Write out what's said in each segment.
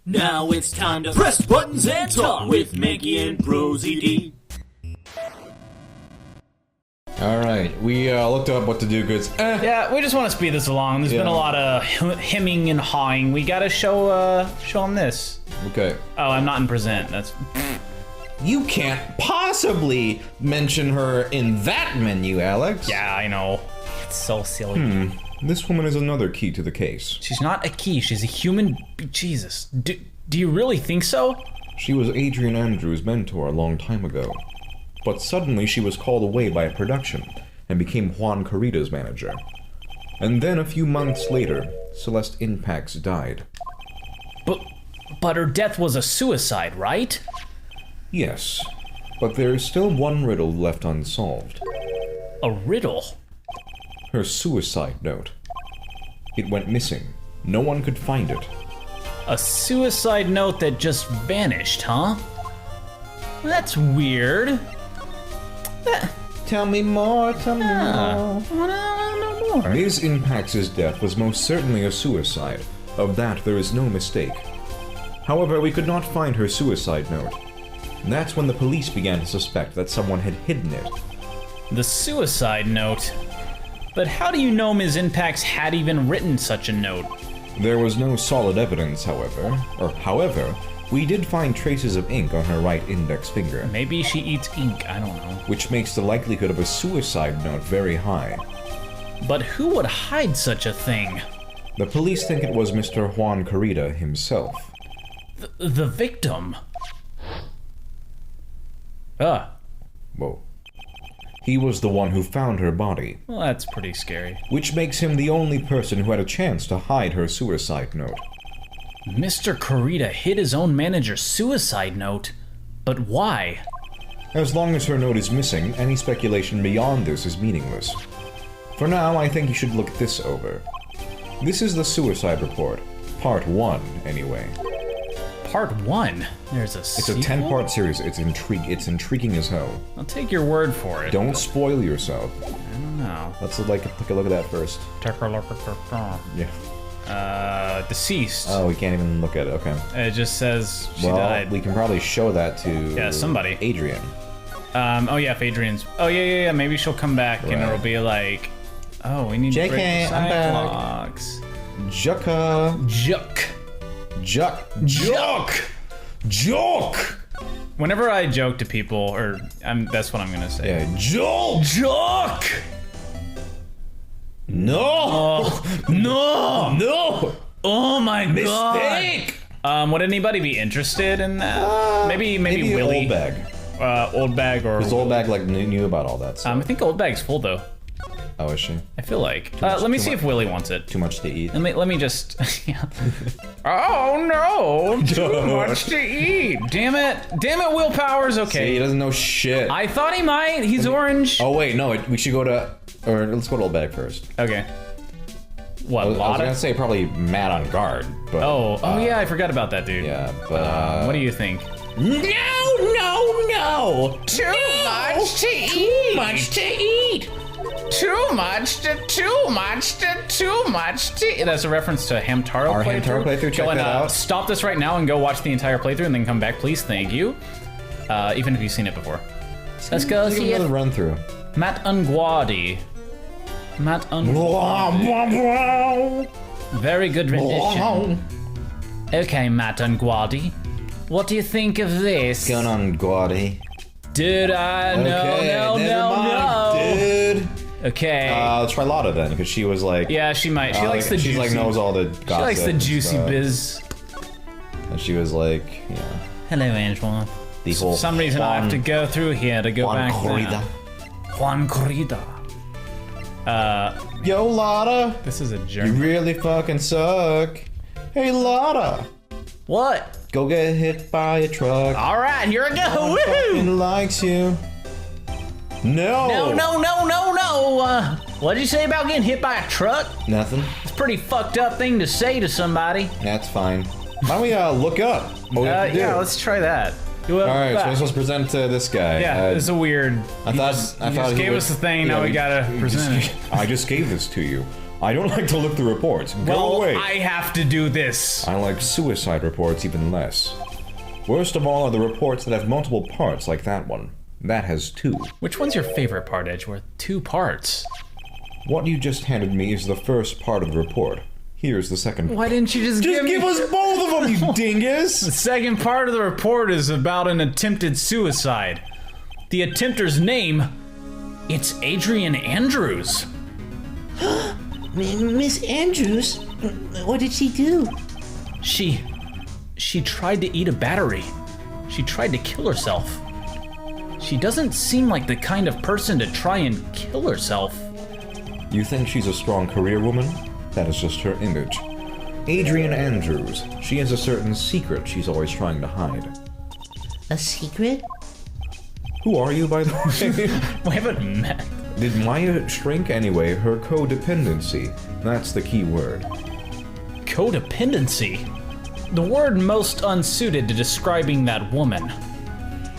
Now it's time to press buttons and talk with Manky and ProZD. Alright, we looked up what to do because Yeah, we just want to speed this along. There's been a lot of hemming and hawing. We gotta show them this. Okay. Oh, I'm not in present. That's... You can't possibly mention her in that menu, Alex. Yeah, I know. It's so silly. This woman is another key to the case. She's not a key. She's a human... Jesus. Do you really think so? She was Adrian Andrews' mentor a long time ago. But suddenly she was called away by production and became Juan Carita's manager. And then a few months later, Celeste Inpax died. But her death was a suicide, right? Yes, but there is still one riddle left unsolved. A riddle? Her suicide note. It went missing. No one could find it. A suicide note that just vanished, huh? That's weird. Tell me more, tell me more. I wanna know more. Ms. Inpax's death was most certainly a suicide. Of that there is no mistake. However, we could not find her suicide note. That's when the police began to suspect that someone had hidden it. The suicide note? But how do you know Ms. Inpax had even written such a note? There was no solid evidence, however, we did find traces of ink on her right index finger, Maybe she eats ink, I don't know. which makes the likelihood of a suicide note very high. But who would hide such a thing? The police think it was Mr. Juan Carita himself. The victim? Whoa. He was the one who found her body, Well, that's pretty scary. which makes him the only person who had a chance to hide her suicide note. Mr. Carita hid his own manager's suicide note? But why? As long as her note is missing, any speculation beyond this is meaningless. For now, I think you should look this over. This is the suicide report. Part 1, anyway. Part 1? There's a It's a sequel? 10-part series. It's intriguing as hell. I'll take your word for it. Don't spoil yourself. I don't know. Let's take a look at that first. Yeah. Deceased. Oh, we can't even look at it. Okay. It just says she Well, died. we can probably show that to somebody. Adrian. Oh yeah, if Adrian's... Oh yeah, maybe she'll come back and it'll be like... Oh, we need to break the JK, I'm back. locks. Jucka. Joke. Whenever I joke to people, that's what I'm gonna say. Yeah, joke. No. No. Oh my Mistake. god. Would anybody be interested in that? Maybe Willie. Old bag. Old bag or... Because Old bag knew about all that stuff. I think Old Bag's full though. Oh, is she? I feel like. Let me see if Willie wants it. Too much to eat. Let me just... yeah. Oh no! Too much to eat! Damn it, Will Powers, okay. See, he doesn't know shit. I thought he might, he's orange. Oh wait, no, we should go to... Or let's go to Old Bag first. Okay. What, I was Lotta? gonna say probably Matt on guard, but... Oh yeah, I forgot about that dude. Yeah, but... What do you think? No! Too much to eat! Too much to eat! Too much to... That's a reference to Hamtaro Our playthrough. Hamtaro playthrough, check that out. Stop this right now and go watch the entire playthrough and then come back, please. Thank you. Even if you've seen it before. Let's go see another it. run through. Matt Unguadi. Very good rendition. Okay, Matt Unguadi. What do you think of this? What's going on, Guadi? Dude, no. Dude. Okay. Let's try Lotta then, because she was like... Yeah, she might. She likes the she juicy... like knows all the gossip. She likes the and juicy stuff. biz. And she was like, you know... Hello, Antoine. For some reason I have to go through here to go back there. Juan Corrida. Yo, Lotta! This is a You journey. really fucking suck. Hey, Lotta! What? Go get hit by a truck. Alright, here we go. No one Woohoo! fucking likes you. No! No. What'd you say about getting hit by a truck? Nothing. It's a pretty fucked up thing to say to somebody. That's fine. Why don't we look up what we have to do? Yeah, let's try that. Alright, so we're supposed to present to this guy. Yeah, it's a weird... I thought he just gave us the thing, now we gotta present it. I just gave this to you. I don't like to look through reports. Go away. I have to do this. I like suicide reports even less. Worst of all are the reports that have multiple parts like that one. That has 2. Which one's your favorite part, Edgeworth? 2 parts. What you just handed me is the first part of the report. Here's the second. Why didn't you just give us both of them, you dingus! The second part of the report is about an attempted suicide. The attempter's name, it's Adrian Andrews. Miss Andrews? What did she do? She tried to eat a battery. She tried to kill herself. She doesn't seem like the kind of person to try and kill herself. You think she's a strong career woman? That is just her image. Adrian Andrews. She has a certain secret she's always trying to hide. A secret? Who are you, by the way? We haven't met. Did Maya shrink anyway? Her codependency. That's the key word. Codependency? The word most unsuited to describing that woman.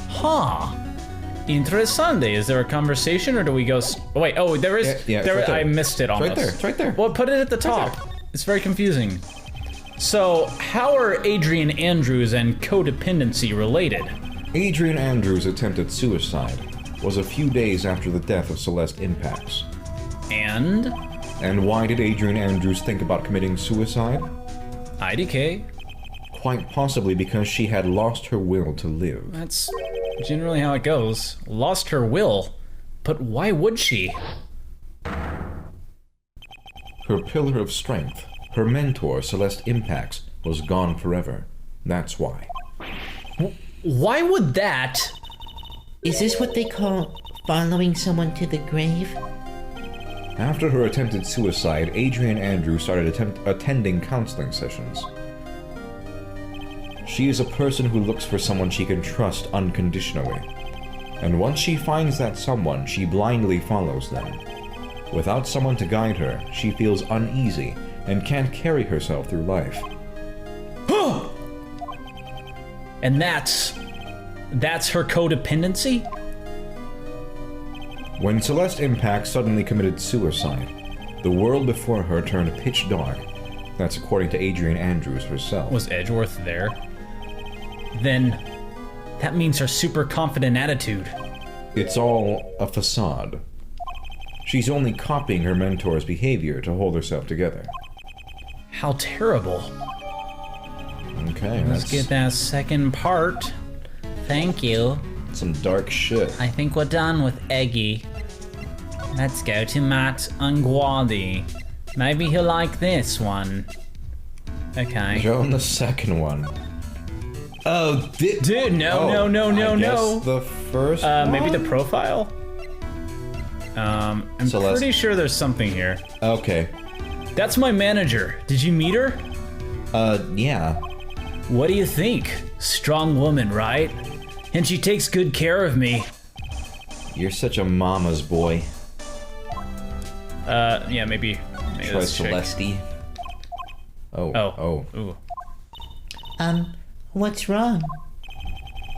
Huh. Interessante. Is there a conversation or do we go... wait, oh, there is... Yeah, there, right there. I missed it almost. It's right there. Well, put it at the top. It's very confusing. So, how are Adrian Andrews and codependency related? Adrian Andrews' attempted suicide was a few days after the death of Celeste Impacts. And? And why did Adrian Andrews think about committing suicide? IDK. Quite possibly because she had lost her will to live. That's generally how it goes. Lost her will. But why would she? Her pillar of strength, her mentor, Celeste Impacts, was gone forever. That's why. Why would that... Is this what they call following someone to the grave? After her attempted suicide, Adrian Andrews started attending counseling sessions. She is a person who looks for someone she can trust unconditionally. And once she finds that someone, she blindly follows them. Without someone to guide her, she feels uneasy and can't carry herself through life. And that's her codependency? When Celeste Impact suddenly committed suicide, the world before her turned pitch dark. That's according to Adrian Andrews herself. Was Edgeworth there? Then that means her super confident attitude. It's all a facade. She's only copying her mentor's behavior to hold herself together. How terrible. Okay, Let's get that second part. Thank you. some dark shit. I think we're done with Eggy. Let's go to Matt Unguardi. Maybe he'll like this one. Okay. Show him the second one. Oh, Dude, no. I guess the first one? Maybe the profile? I'm Celeste. pretty sure there's something here. Okay. That's my manager. Did you meet her? Yeah. What do you think? Strong woman, right? And she takes good care of me. You're such a mama's boy. Yeah, maybe Try this chick. Celeste. Oh. Ooh. What's wrong?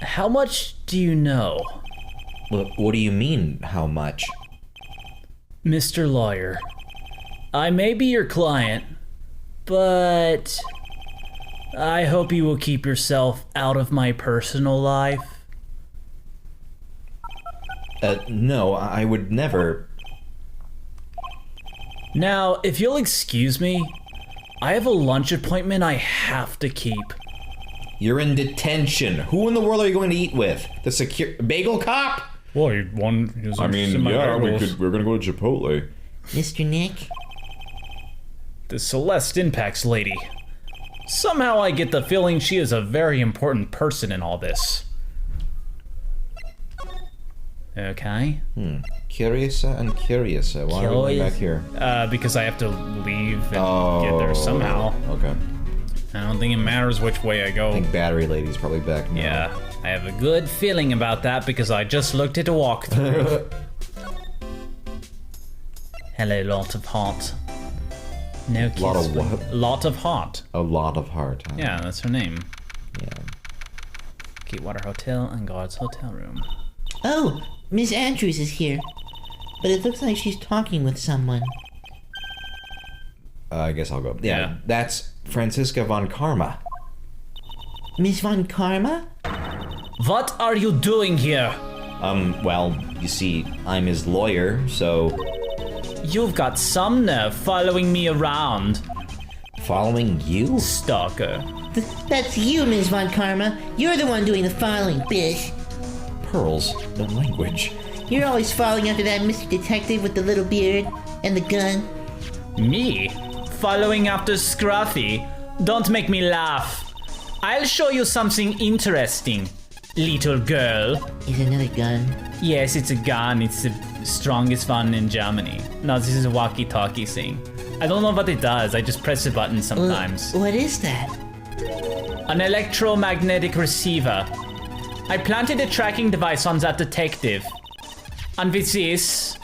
How much do you know? What do you mean, how much? Mr. Lawyer, I may be your client, but I hope you will keep yourself out of my personal life. No, I would never. Now, if you'll excuse me, I have a lunch appointment I have to keep. You're in detention. Who in the world are you going to eat with? The bagel cop? Well, one. we're gonna go to Chipotle. Mr. Nick? The Celeste Impacts lady. Somehow I get the feeling she is a very important person in all this. Okay. Curiouser and curiouser. Why are we back here? Because I have to leave and get there somehow. Okay. I don't think it matters which way I go. I think Battery Lady's probably back now. Yeah, I have a good feeling about that because I just looked at a walkthrough. Hello, lot of heart. No kiss. Lot of what? Lot of heart. A lot of heart. Huh? Yeah, that's her name. Yeah. Gatewater Hotel and Guards Hotel Room. Oh, Miss Andrews is here. But it looks like she's talking with someone. I guess I'll go. Yeah, that's Franziska von Karma. Miss Von Karma? What are you doing here? Well, you see, I'm his lawyer, so... You've got some nerve following me around. Following you? Stalker. That's you, Miss Von Karma. You're the one doing the following, bitch. Pearls, no language. You're always following after that Mr. Detective with the little beard and the gun. Me? Following after Scruffy? Don't make me laugh. I'll show you something interesting, little girl. Is another gun? Yes, it's a gun. It's the strongest one in Germany. No, this is a walkie-talkie thing. I don't know what it does. I just press a button sometimes. What is that? An electromagnetic receiver. I planted a tracking device on that detective. And with this,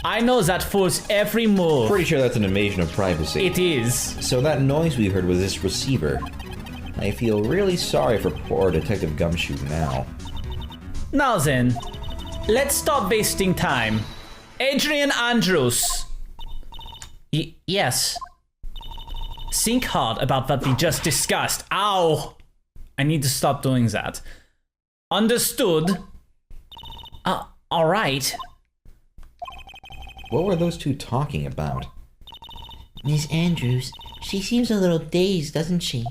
I know that fool's every move. Pretty sure that's an invasion of privacy. It is. So that noise we heard was this receiver. I feel really sorry for poor Detective Gumshoe now. Now then, let's stop wasting time. Adrian Andrews. Yes. Think hard about what we just discussed. Ow! I need to stop doing that. Understood? Alright. What were those two talking about? Miss Andrews, she seems a little dazed, doesn't she?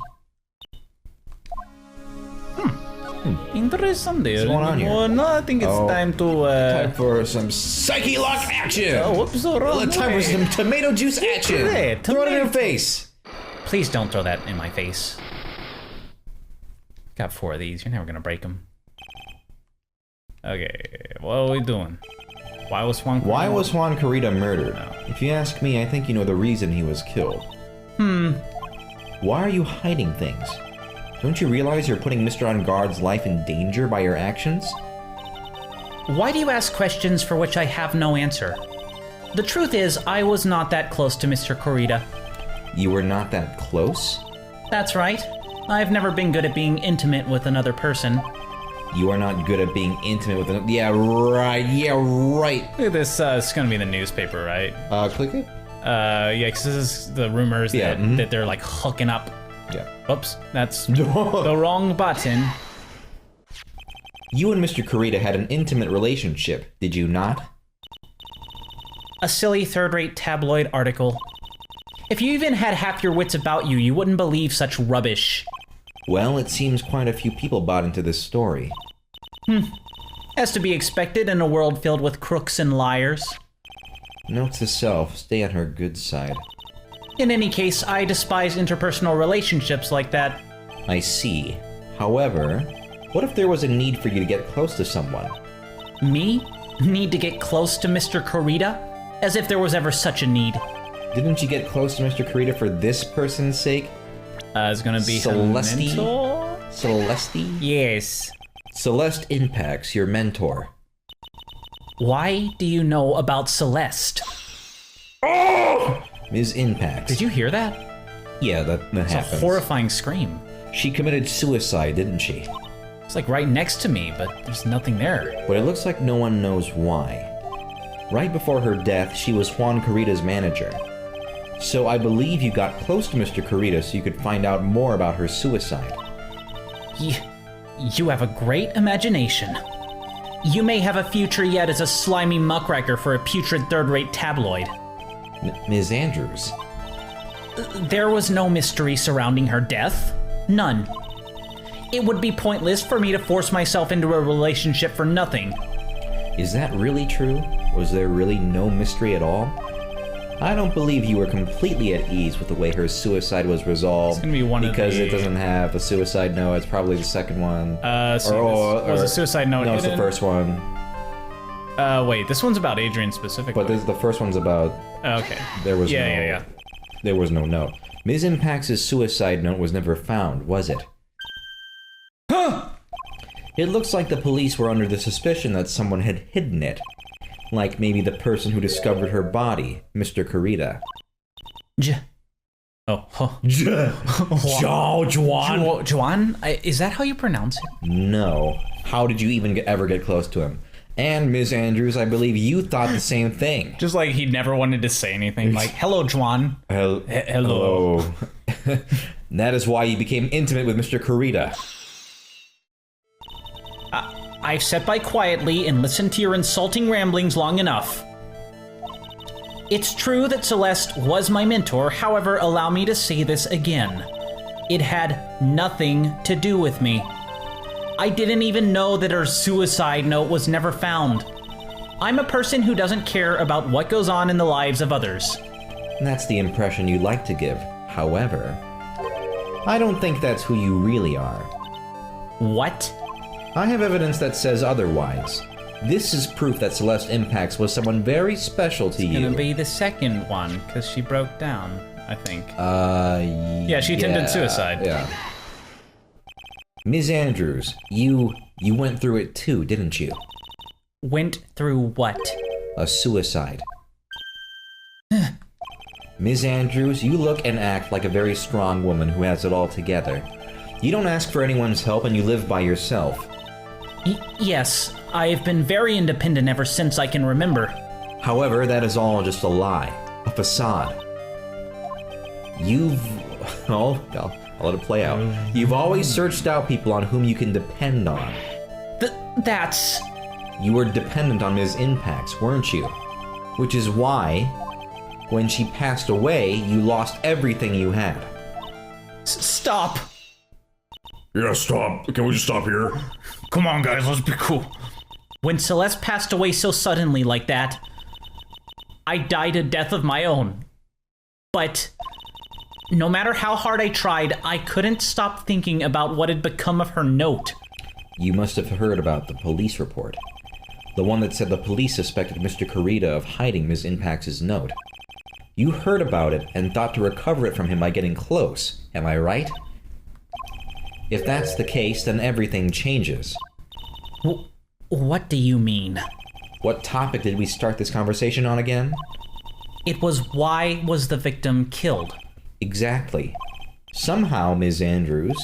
Interesting there. What's going on here? Well, no, I think it's time to, Time for some psyche lock action! whoops, wrong Time for way. some tomato juice action! Great, Throw it in tomato- your face! Please don't throw that in my face. Got 4 of these. You're never gonna break them. Okay, what are we doing? Why was Juan Carita murdered? If you ask me, I think you know the reason he was killed. Why are you hiding things? Don't you realize you're putting Mr. On-Guard's life in danger by your actions? Why do you ask questions for which I have no answer? The truth is, I was not that close to Mr. Corrida. You were not that close? That's right. I've never been good at being intimate with another person. You are not good at being intimate with another. Yeah, right. Look at this, it's gonna be in the newspaper, right? Click it? Yeah, because this is the rumors that they're like hooking up. Yeah. Oops, that's the wrong button. You and Mr. Corrida had an intimate relationship, did you not? A silly third-rate tabloid article. If you even had half your wits about you, you wouldn't believe such rubbish. Well, it seems quite a few people bought into this story. As to be expected in a world filled with crooks and liars. Note to self, stay on her good side. In any case, I despise interpersonal relationships like that. I see. However, what if there was a need for you to get close to someone? Me? Need to get close to Mr. Corrida? As if there was ever such a need. Didn't you get close to Mr. Corrida for this person's sake? It's gonna be Celeste? mentor? Celeste? Yes. Celeste Impacts, your mentor. Why do you know about Celeste? Ms. Impacts. Did you hear that? Yeah, that It's happens. a horrifying scream. She committed suicide, didn't she? It's like right next to me, but there's nothing there. But it looks like no one knows why. Right before her death, she was Juan Carita's manager. So I believe you got close to Mr. Carita so you could find out more about her suicide. You have a great imagination. You may have a future yet as a slimy muckraker for a putrid third-rate tabloid. Ms. Andrews. There was no mystery surrounding her death. None. It would be pointless for me to force myself into a relationship for nothing. Is that really true? Was there really no mystery at all? I don't believe you were completely at ease with the way her suicide was resolved. It's gonna be one because of the... it doesn't have a suicide note. It's probably the second one. Was a suicide note No, it's the first one. Wait, this one's about Adrian specifically. But the first one's about... Okay. There was Yeah. There was no note. Ms. Impacts' suicide note was never found, was it? It looks like the police were under the suspicion that someone had hidden it. Like maybe the person who discovered her body, Mr. Carita. Juan? Is that how you pronounce it? No. How did you even ever get close to him? And, Ms. Andrews, I believe you thought the same thing. Just like he never wanted to say anything. Like, hello, Juan. Hello. That is why you became intimate with Mr. Kurita. I've sat by quietly and listened to your insulting ramblings long enough. It's true that Celeste was my mentor, however, allow me to say this again. It had nothing to do with me. I didn't even know that her suicide note was never found. I'm a person who doesn't care about what goes on in the lives of others. And that's the impression you like to give. However, I don't think that's who you really are. What? I have evidence that says otherwise. This is proof that Celeste Impacts was someone very special to you. It's gonna be the second one, because she broke down, I think. Yeah, she attempted suicide. Yeah. Ms. Andrews, you went through it too, didn't you? Went through what? A suicide. Ms. Andrews, you look and act like a very strong woman who has it all together. You don't ask for anyone's help and you live by yourself. Yes, I've been very independent ever since I can remember. However, that is all just a lie, a facade. I'll let it play out. You've always searched out people on whom you can depend on. That's... You were dependent on Ms. Impacts, weren't you? Which is why, when she passed away, you lost everything you had. Stop! Yeah, stop. Can we just stop here? Come on, guys, let's be cool. When Celeste passed away so suddenly like that, I died a death of my own. But no matter how hard I tried, I couldn't stop thinking about what had become of her note. You must have heard about the police report. The one that said the police suspected Mr. Kurita of hiding Ms. Impacts' note. You heard about it and thought to recover it from him by getting close, am I right? If that's the case, then everything changes. What do you mean? What topic did we start this conversation on again? It was why was the victim killed? Exactly. Somehow, Ms. Andrews,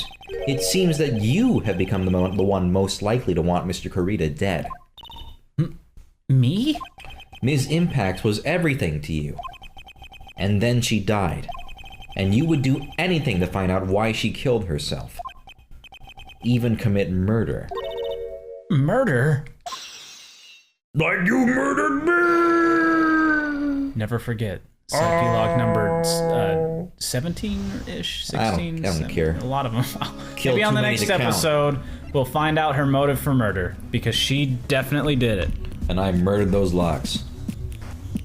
it seems that you have become the one most likely to want Mr. Kurita dead. Me? Ms. Impact was everything to you. And then she died. And you would do anything to find out why she killed herself. Even commit murder. Murder? Like you murdered me! Never forget. Psyche log number 17-ish? 16? I don't care. A lot of them. Kill Maybe on too the many next to count. episode, we'll find out her motive for murder. Because she definitely did it. And I murdered those logs.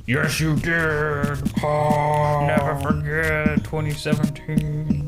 Yes, you did. Never forget 2017.